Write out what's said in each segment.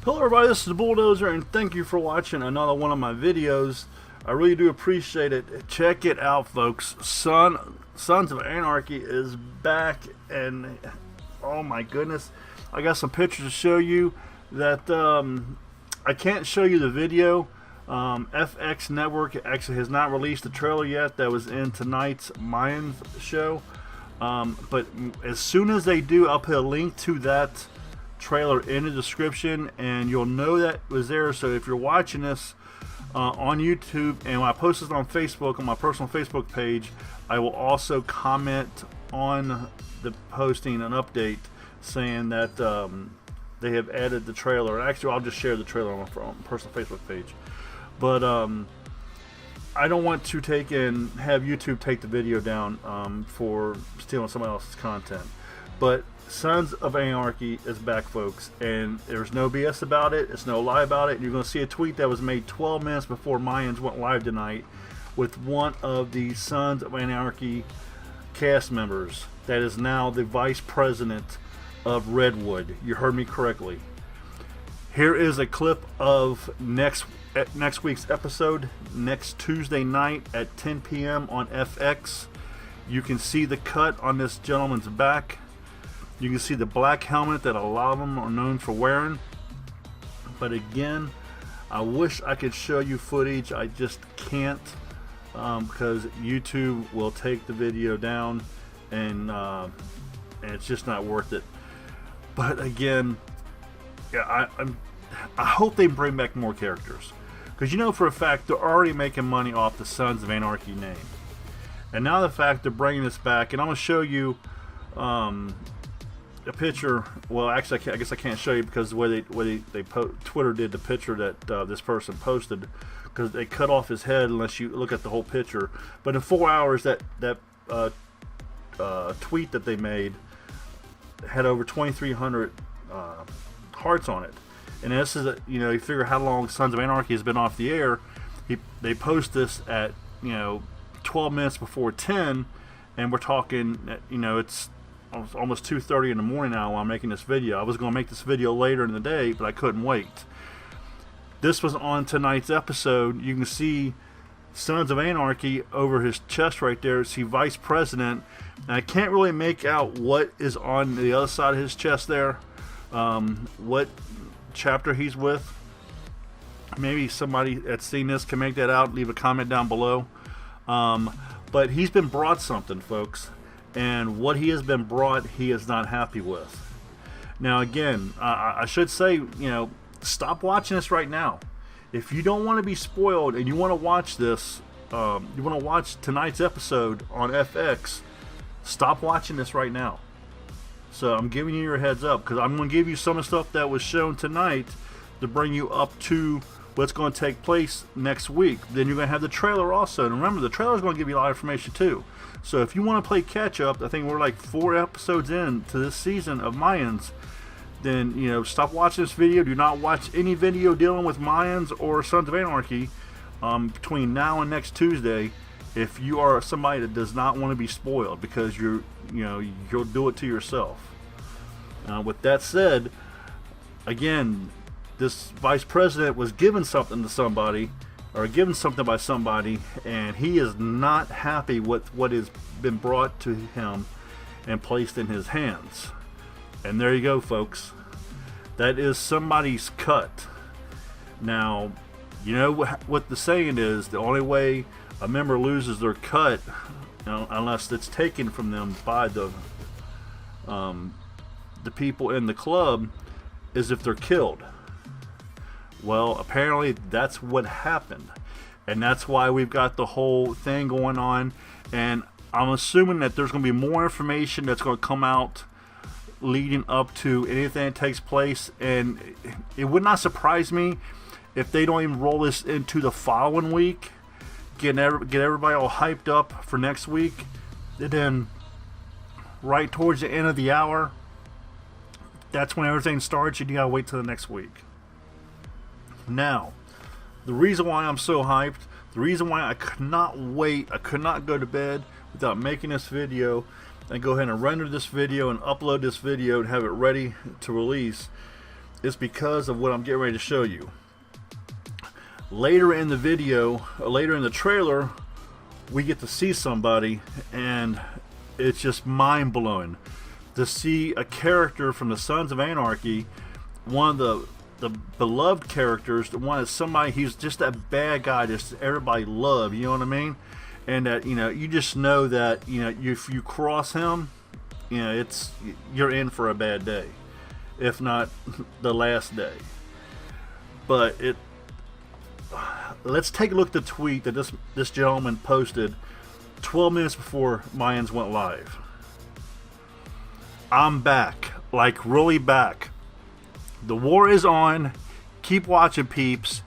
Hello everybody, this is the Bulldozer and thank you for watching another one of my videos. I really do appreciate it. Check it out, folks. Sons of Anarchy is back, and oh my goodness, I got some pictures to show you that I can't show you the video. FX Network actually has not released the trailer yet that was in tonight's Mayans show, but as soon as they do, I'll put a link to that trailer in the description and you'll know that it was there. So if you're watching this on YouTube, and when I post this on Facebook, on my personal Facebook page, I will also comment on the posting an update saying that they have added the trailer. Actually, I'll just share the trailer on my personal Facebook page. But I don't want to have YouTube take the video down for stealing somebody else's content. But Sons of Anarchy is back, folks, and there's no BS about it. It's no lie about it. You're going to see a tweet that was made 12 minutes before Mayans went live tonight with one of the Sons of Anarchy cast members that is now the vice president of Redwood. You heard me correctly. Here is a clip of next week's episode, next Tuesday night at 10 p.m. on FX. You can see the cut on this gentleman's back. You can see the black helmet that a lot of them are known for wearing. But again, I wish I could show you footage. I just can't because YouTube will take the video down, and it's just not worth it. But again, yeah, I hope they bring back more characters, because you know for a fact they're already making money off the Sons of Anarchy name. And now the fact they're bringing this back, and I'm going to show you a picture. Well, actually, I guess I can't show you because the way Twitter did the picture that this person posted, because they cut off his head unless you look at the whole picture. But in 4 hours, that tweet that they made had over 2,300 hearts on it. And this is you figure how long Sons of Anarchy has been off the air. They post this at 12 minutes before 10, and we're talking it's almost 2:30 in the morning now while I'm making this video. I was going to make this video later in the day, but I couldn't wait. This was on tonight's episode. You can see Sons of Anarchy over his chest right there. See Vice President, and I can't really make out what is on the other side of his chest there, what chapter he's with. Maybe somebody that's seen this can make that out. Leave a comment down below. But he's been brought something, folks, and what he has been brought, he is not happy with. Now again, I should say, stop watching this right now. If you don't want to be spoiled and you want to watch this, you want to watch tonight's episode on FX, stop watching this right now. So I'm giving you your heads up, because I'm going to give you some of the stuff that was shown tonight to bring you up to what's going to take place next week. Then you're going to have the trailer also. And remember, the trailer is going to give you a lot of information too. So if you want to play catch up, I think we're like 4 episodes in to this season of Mayans, then stop watching this video. Do not watch any video dealing with Mayans or Sons of Anarchy between now and next Tuesday if you are somebody that does not want to be spoiled, because you'll do it to yourself. With that said, again, this vice president was given something to somebody, or given something by somebody, and he is not happy with what has been brought to him and placed in his hands. And there you go, folks. That is somebody's cut. Now, you know what the saying is: the only way a member loses their cut, unless it's taken from them by the people in the club, is if they're killed. Well, apparently that's what happened, and that's why we've got the whole thing going on. And I'm assuming that there's going to be more information that's going to come out leading up to anything that takes place, and it would not surprise me if they don't even roll this into the following week, get everybody all hyped up for next week, and then right towards the end of the hour, that's when everything starts, and you gotta wait till the next week. Now, the reason why I'm so hyped, the reason why I could not wait, I could not go to bed without making this video and go ahead and render this video and upload this video and have it ready to release, is because of what I'm getting ready to show you. Later in the video, later in the trailer, we get to see somebody, and it's just mind-blowing to see a character from the Sons of Anarchy, one of the beloved characters, the one that's somebody, he's just that bad guy just everybody love, you know what I mean? And that, you know, you just know that, you know, if you cross him, you know, you're in for a bad day, if not the last day. But let's take a look at the tweet that this gentleman posted 12 minutes before Mayans went live. I'm back, like really back. The war is on. Keep watching, peeps.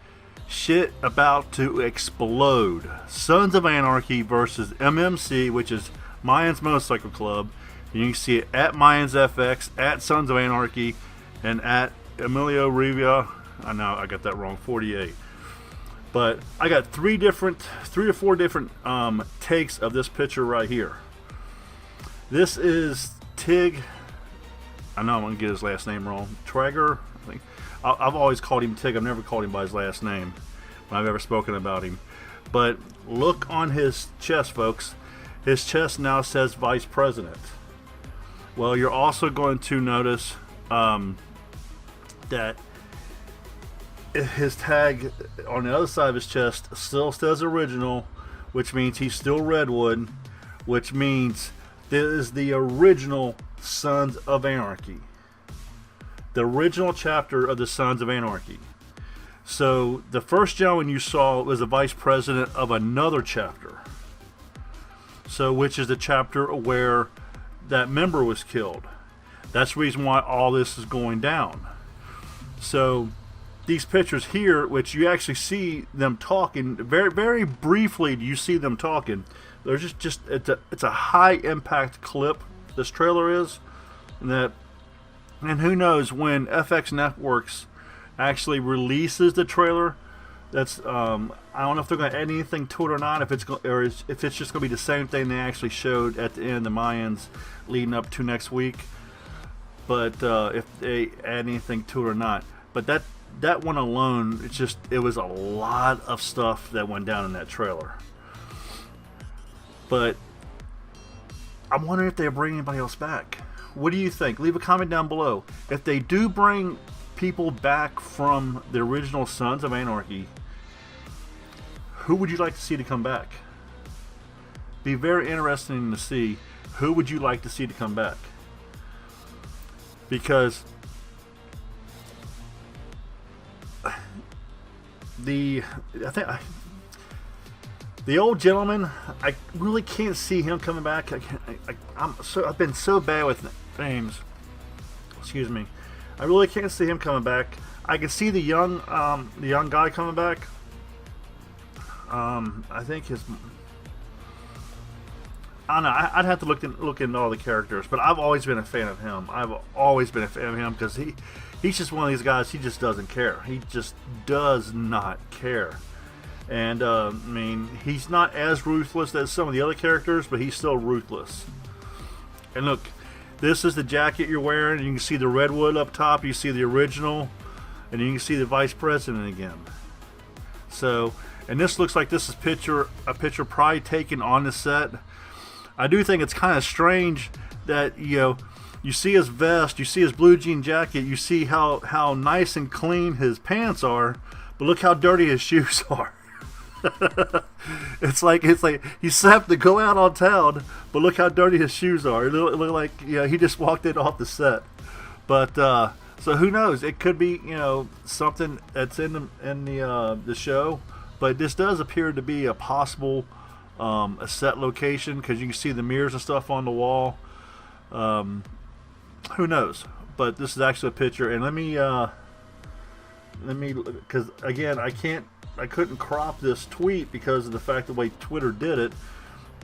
Shit about to explode. Sons of Anarchy versus MMC, which is Mayans Motorcycle Club. You can see it at Mayans FX, at Sons of Anarchy, and at Emilio Rivia. I know I got that wrong, 48. But I got three or four different takes of this picture right here. This is Tig. I know I'm gonna get his last name wrong. Traeger. I think I've always called him Tig. I've never called him by his last name when I've ever spoken about him. But look on his chest, folks. His chest now says Vice President. Well, you're also going to notice that his tag on the other side of his chest still says original, which means he's still Redwood, which means this is the original Sons of Anarchy, the original chapter of the Sons of Anarchy. So the first gentleman you saw was the vice president of another chapter, so which is the chapter where that member was killed. That's the reason why all this is going down. So these pictures here, which you actually see them talking very, very briefly, you see them talking. They're just it's a high impact clip. This trailer is, and who knows when FX Networks actually releases the trailer. That's I don't know if they're going to add anything to it or not. If it's just going to be the same thing they actually showed at the end of the Mayans leading up to next week. But if they add anything to it or not, but that one alone, it was a lot of stuff that went down in that trailer. But I'm wondering if they'll bring anybody else back. What do you think? Leave a comment down below. If they do bring people back from the original Sons of Anarchy, who would you like to see to come back? Be very interesting to see who would you like to see to come back. Because the old gentleman, I really can't see him coming back. I've been so bad with names. Excuse me. I really can't see him coming back. I can see the young guy coming back. I think I don't know. I'd have to look into all the characters, but I've always been a fan of him. I've always been a fan of him because he's just one of these guys. He just doesn't care. He just does not care. And I mean, he's not as ruthless as some of the other characters, but he's still ruthless. And look, this is the jacket you're wearing. You can see the redwood up top. You see the original, and you can see the vice president again. So, and this looks like this is a picture probably taken on the set. I do think it's kind of strange that, you know, you see his vest, you see his blue jean jacket, you see how nice and clean his pants are, but look how dirty his shoes are. it's like he's set to go out on town, but look how dirty his shoes are. It look like, you know, he just walked in off the set. But so who knows? It could be, you know, something that's in the show. But this does appear to be a possible a set location, because you can see the mirrors and stuff on the wall. Who knows? But this is actually a picture, and let me, because again, I couldn't crop this tweet because of the fact the way Twitter did it.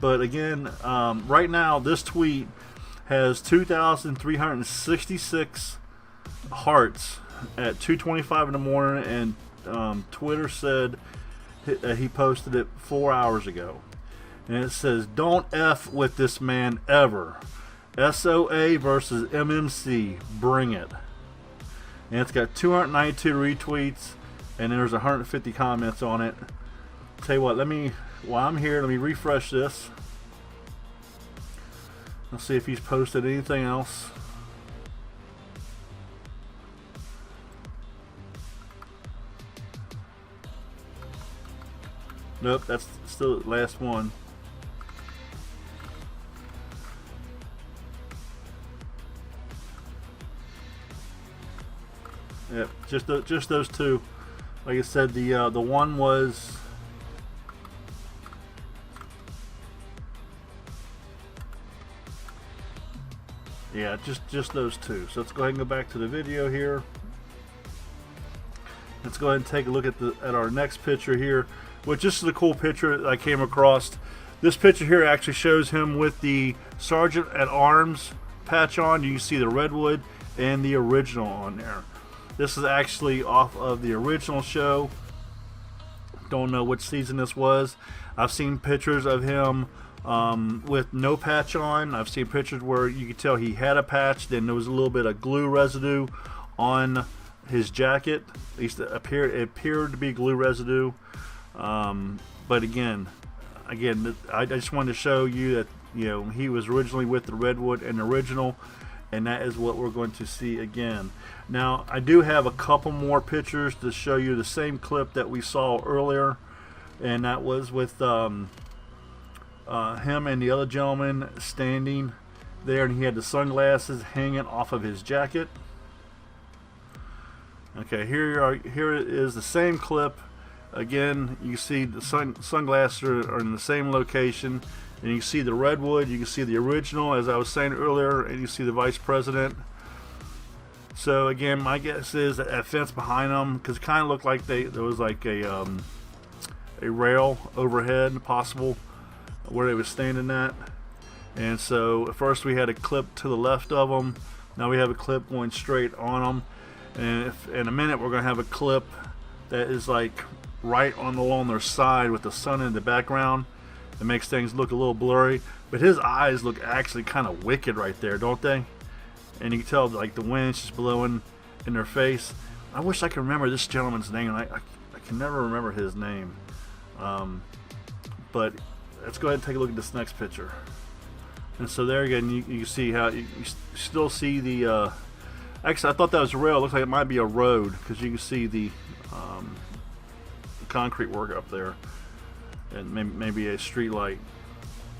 But again, right now this tweet has 2,366 hearts at 2:25 in the morning, and Twitter said he posted it 4 hours ago, and it says, "Don't F with this man ever. SOA versus MMC, bring it." and it's got 292 retweets, and there's 150 comments on it. Tell you what, while I'm here, let me refresh this. Let's see if he's posted anything else. Nope, that's still the last one. Yep, just those two. Like I said, the one was yeah, just those two. So let's go ahead and go back to the video here. Let's go ahead and take a look at our next picture here, which this is a cool picture that I came across. This picture here actually shows him with the Sergeant at Arms patch on. You can see the redwood and the original on there. This is actually off of the original show. Don't know which season this was. I've seen pictures of him with no patch on. I've seen pictures where you could tell he had a patch, then there was a little bit of glue residue on his jacket. At least it appeared to be glue residue. But again, I just wanted to show you that, you know, he was originally with the redwood and original, and that is what we're going to see again. Now, I do have a couple more pictures to show you the same clip that we saw earlier, and that was with him and the other gentleman standing there, and he had the sunglasses hanging off of his jacket. Okay, here is the same clip. Again, you see the sunglasses are in the same location, and you see the redwood, you can see the original, as I was saying earlier, and you see the vice president. So again, my guess is that fence behind them, because it kind of looked like there was like a rail overhead, possible, where they were standing at. And so at first we had a clip to the left of them. Now we have a clip going straight on them. And in a minute we're going to have a clip that is like right along their side with the sun in the background. It makes things look a little blurry, but his eyes look actually kind of wicked right there, don't they? And you can tell like the wind's just blowing in their face. I wish I could remember this gentleman's name. I can never remember his name. But let's go ahead and take a look at this next picture. And so there again, you see how you still see the actually, I thought that was a rail. It looks like it might be a road, because you can see the concrete work up there, and maybe a street light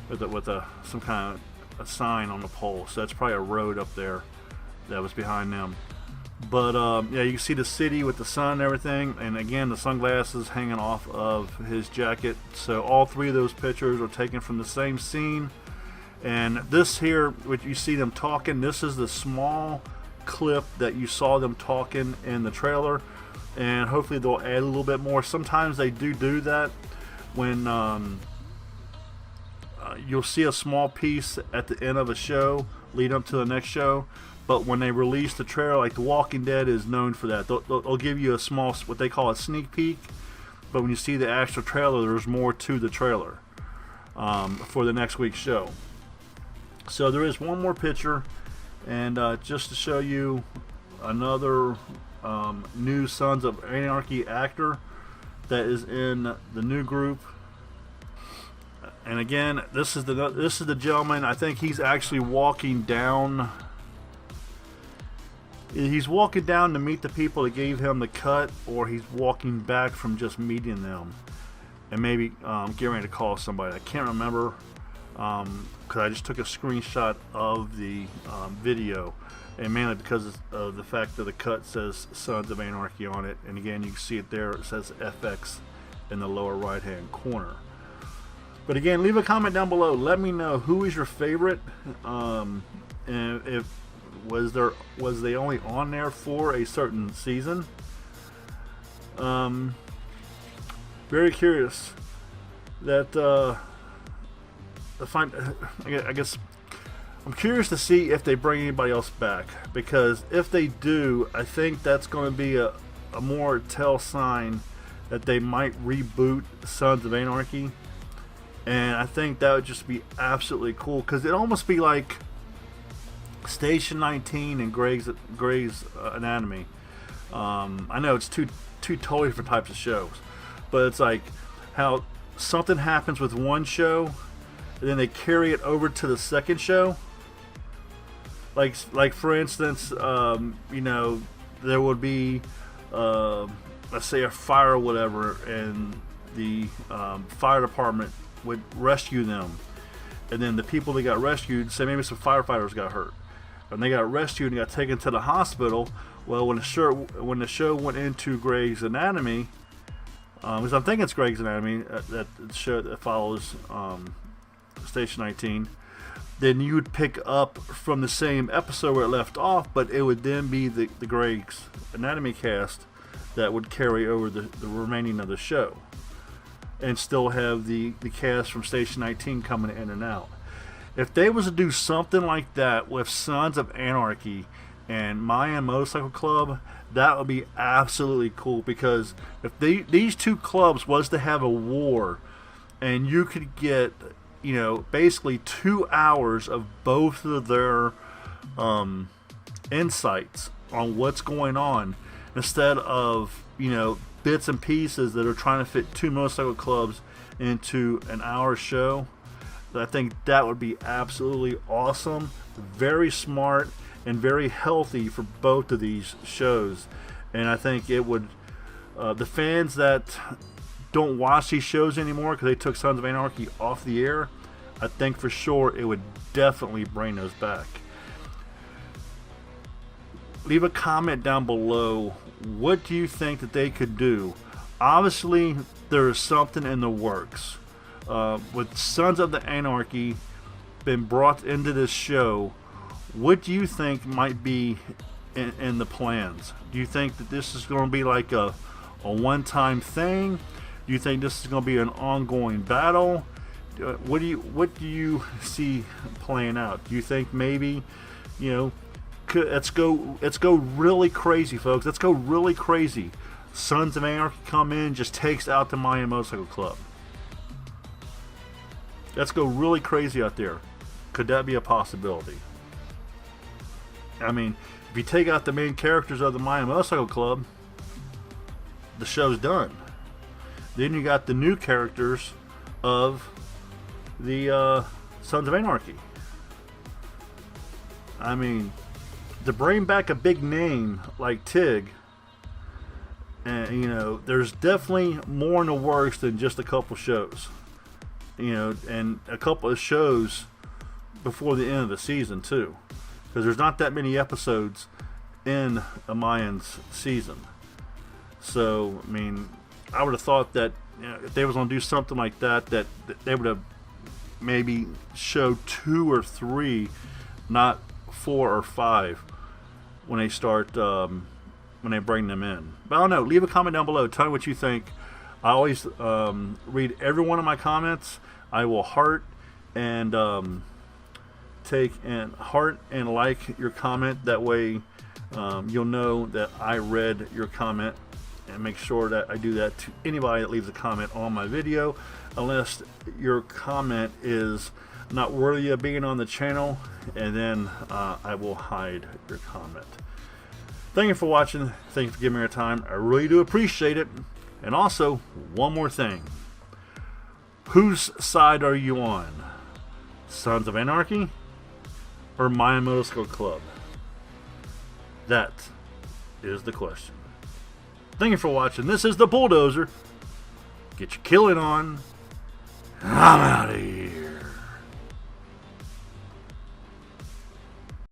with some kind of a sign on the pole. So that's probably a road up there that was behind them. But yeah, you can see the city with the sun and everything, and again the sunglasses hanging off of his jacket. So all three of those pictures are taken from the same scene. And this here, which you see them talking, this is the small clip that you saw them talking in the trailer, and hopefully they'll add a little bit more. Sometimes they do that when you'll see a small piece at the end of a show lead up to the next show, but when they release the trailer, like The Walking Dead is known for that, they'll give you a small, what they call a sneak peek, but when you see the actual trailer, there's more to the trailer for the next week's show. So there is one more picture, and just to show you another new Sons of Anarchy actor that is in the new group. And again, this is the gentleman. I think he's actually walking down. He's walking down to meet the people that gave him the cut, or he's walking back from just meeting them, and maybe getting ready to call somebody. I can't remember, because I just took a screenshot of the video, and mainly because of the fact that the cut says Sons of Anarchy on it. And again, you can see it there. It says FX in the lower right hand corner. But again, leave a comment down below. Let me know who is your favorite, and if was they only on there for a certain season. Very curious that I guess I'm curious to see if they bring anybody else back, because if they do, I think that's going to be a more tell sign that they might reboot Sons of Anarchy. And I think that would just be absolutely cool, because it'd almost be like Station 19 and Grey's Anatomy. I know it's two totally different types of shows, but it's like how something happens with one show, and then they carry it over to the second show. Like for instance, you know, there would be, let's say, a fire or whatever, and the fire department would rescue them, and then the people that got rescued, say maybe some firefighters got hurt, and they got rescued and got taken to the hospital. Well, when the show went into Grey's Anatomy, because I'm thinking it's Grey's Anatomy, that show that follows Station 19, then you would pick up from the same episode where it left off, but it would then be the Grey's Anatomy cast that would carry over the remaining of the show, and still have the cast from Station 19 coming in and out. If they was to do something like that with Sons of Anarchy and Mayan Motorcycle Club, that would be absolutely cool, because if these two clubs was to have a war, and you could get, you know, basically 2 hours of both of their insights on what's going on, instead of, you know, bits and pieces that are trying to fit two motorcycle clubs into an hour show. I think that would be absolutely awesome, very smart, and very healthy for both of these shows. And I think it would, the fans that don't watch these shows anymore because they took Sons of Anarchy off the air, I think for sure it would definitely bring those back. Leave a comment down below. What do you think that they could do? Obviously, there is something in the works. With Sons of the Anarchy been brought into this show, what do you think might be in the plans? Do you think that this is going to be like a one-time thing? Do you think this is going to be an ongoing battle? What do you see playing out? Do you think maybe, you know, let's go really crazy, folks. Let's go really crazy. Sons of Anarchy come in, just takes out the Mayan Motorcycle Club. Let's go really crazy out there. Could that be a possibility? I mean, if you take out the main characters of the Mayan Motorcycle Club, the show's done. Then you got the new characters of the Sons of Anarchy. I mean, to bring back a big name like Tig, and you know, there's definitely more in the works than just a couple shows. You know, and a couple of shows before the end of the season too, because there's not that many episodes in a Mayans season. So I mean, I would have thought that, you know, if they was going to do something like that, that they would have maybe showed 2 or 3, not 4 or 5, when they start when they bring them in. But I don't know. Leave a comment down below. Tell me what you think. I always read every one of my comments. I will heart and heart and like your comment. That way you'll know that I read your comment, and make sure that I do that to anybody that leaves a comment on my video, unless your comment is not worthy of being on the channel, and then I will hide your comment. Thank you for watching. Thank you for giving me your time. I really do appreciate it. And also, one more thing. Whose side are you on? Sons of Anarchy or Mayan Motorcycle Club? That is the question. Thank you for watching. This is the Bulldozer. Get your killing on. I'm out of here.